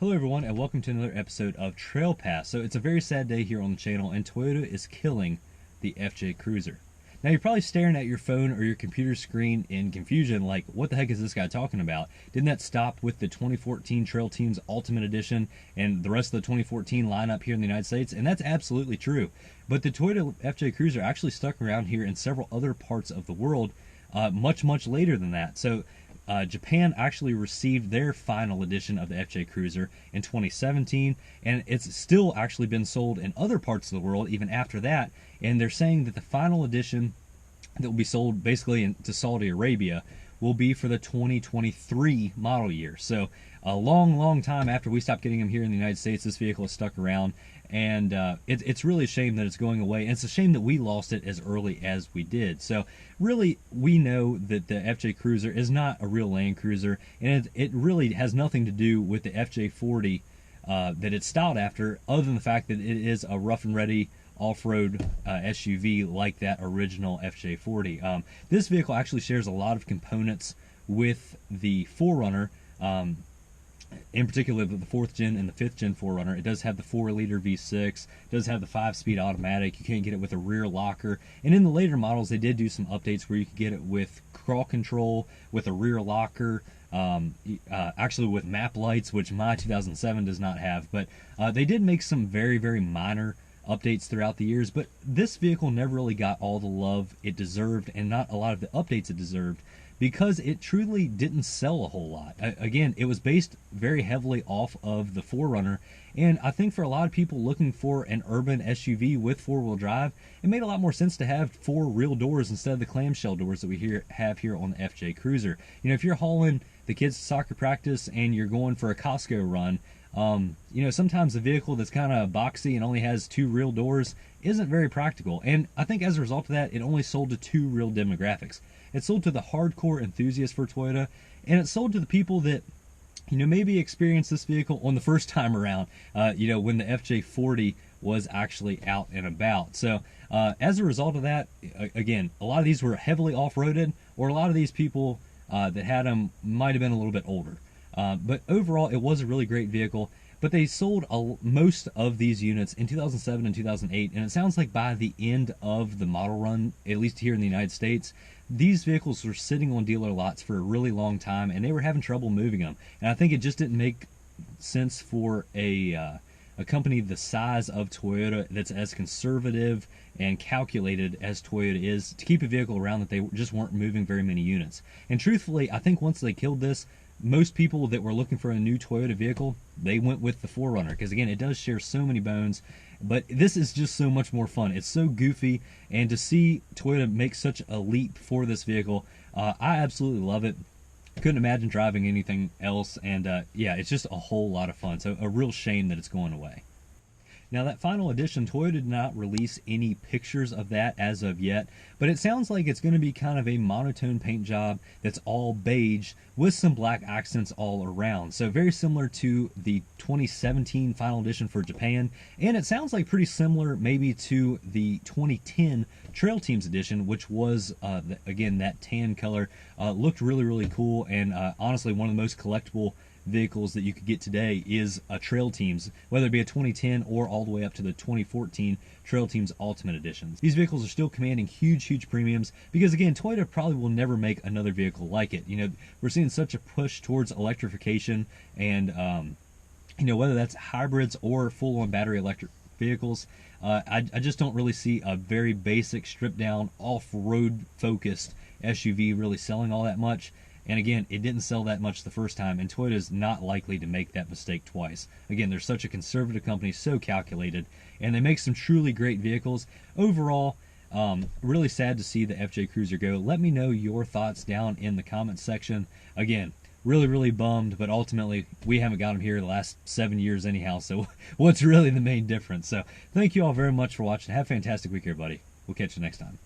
Hello everyone and welcome to another episode of Trail Pass. So it's a very sad day here on the channel and Toyota is killing the FJ Cruiser. Now you're probably staring at your phone or your computer screen in confusion like, what the heck is this guy talking about? Didn't that stop with the 2014 Trail Teams Ultimate Edition and the rest of the 2014 lineup here in the United States? And that's absolutely true. But the Toyota FJ Cruiser actually stuck around here in several other parts of the world much later than that. So Japan actually received their final edition of the FJ Cruiser in 2017, and it's still actually been sold in other parts of the world even after that. And they're saying that the final edition that will be sold basically to Saudi Arabia will be for the 2023 model year. So a long time after we stopped getting them here in the United States, this vehicle has stuck around, and it's really a shame that it's going away, and it's a shame that we lost it as early as we did. So really, we know that the FJ Cruiser is not a real Land Cruiser, and it really has nothing to do with the FJ40 that it's styled after, other than the fact that it is a rough and ready off-road SUV like that original FJ40. This vehicle actually shares a lot of components with the 4Runner, in particular the 4th gen and the 5th gen 4Runner. It does have the 4-liter V6, does have the 5-speed automatic. You can't get it with a rear locker. And in the later models, they did do some updates where you could get it with crawl control, with a rear locker, actually with map lights, which my 2007 does not have. But they did make some very minor updates throughout the years, but this vehicle never really got all the love it deserved and not a lot of the updates it deserved, because it truly didn't sell a whole lot. Again, it was based very heavily off of the 4Runner, and I think for a lot of people looking for an urban SUV with 4-wheel drive, it made a lot more sense to have 4 real doors instead of the clamshell doors that we have here on the FJ Cruiser. You know, if you're hauling the kids to soccer practice and you're going for a Costco run, you know, sometimes a vehicle that's kind of boxy and only has 2 real doors isn't very practical. And I think as a result of that, it only sold to 2 real demographics. It sold to the hardcore enthusiasts for Toyota, and it sold to the people that, you know, maybe experienced this vehicle on the first time around, you know, when the FJ40 was actually out and about. So as a result of that, again, a lot of these were heavily off-roaded, or a lot of these people that had them might have been a little bit older. But overall, it was a really great vehicle. But they sold most of these units in 2007 and 2008, and it sounds like by the end of the model run, at least here in the United States, these vehicles were sitting on dealer lots for a really long time, and they were having trouble moving them. And I think it just didn't make sense for a company the size of Toyota, that's as conservative and calculated as Toyota is, to keep a vehicle around that they just weren't moving very many units. And truthfully, I think once they killed this, most people that were looking for a new Toyota vehicle, they went with the 4Runner, because again, it does share so many bones, but this is just so much more fun. It's so goofy, and to see Toyota make such a leap for this vehicle, I absolutely love it. Couldn't imagine driving anything else, and yeah, it's just a whole lot of fun. So a real shame that it's going away. Now, that final edition, Toyota did not release any pictures of that as of yet, but it sounds like it's going to be kind of a monotone paint job that's all beige with some black accents all around. So very similar to the 2017 final edition for Japan, and it sounds like pretty similar maybe to the 2010 Trail Teams edition, which was, again, that tan color. Looked really cool, and honestly, one of the most collectible vehicles that you could get today is a Trail Teams, whether it be a 2010 or all the way up to the 2014 Trail Teams Ultimate Editions. These vehicles are still commanding huge premiums, because again, Toyota probably will never make another vehicle like it. You know, we're seeing such a push towards electrification, and you know, whether that's hybrids or full-on battery electric vehicles, I just don't really see a very basic, stripped down, off-road focused SUV really selling all that much. And again, it didn't sell that much the first time, and Toyota is not likely to make that mistake twice. Again, they're such a conservative company, so calculated, and they make some truly great vehicles. Overall, really sad to see the FJ Cruiser go. Let me know your thoughts down in the comments section. Again, really bummed, but ultimately, we haven't got them here the last 7 years anyhow, so what's really the main difference? So thank you all very much for watching. Have a fantastic week, everybody. We'll catch you next time.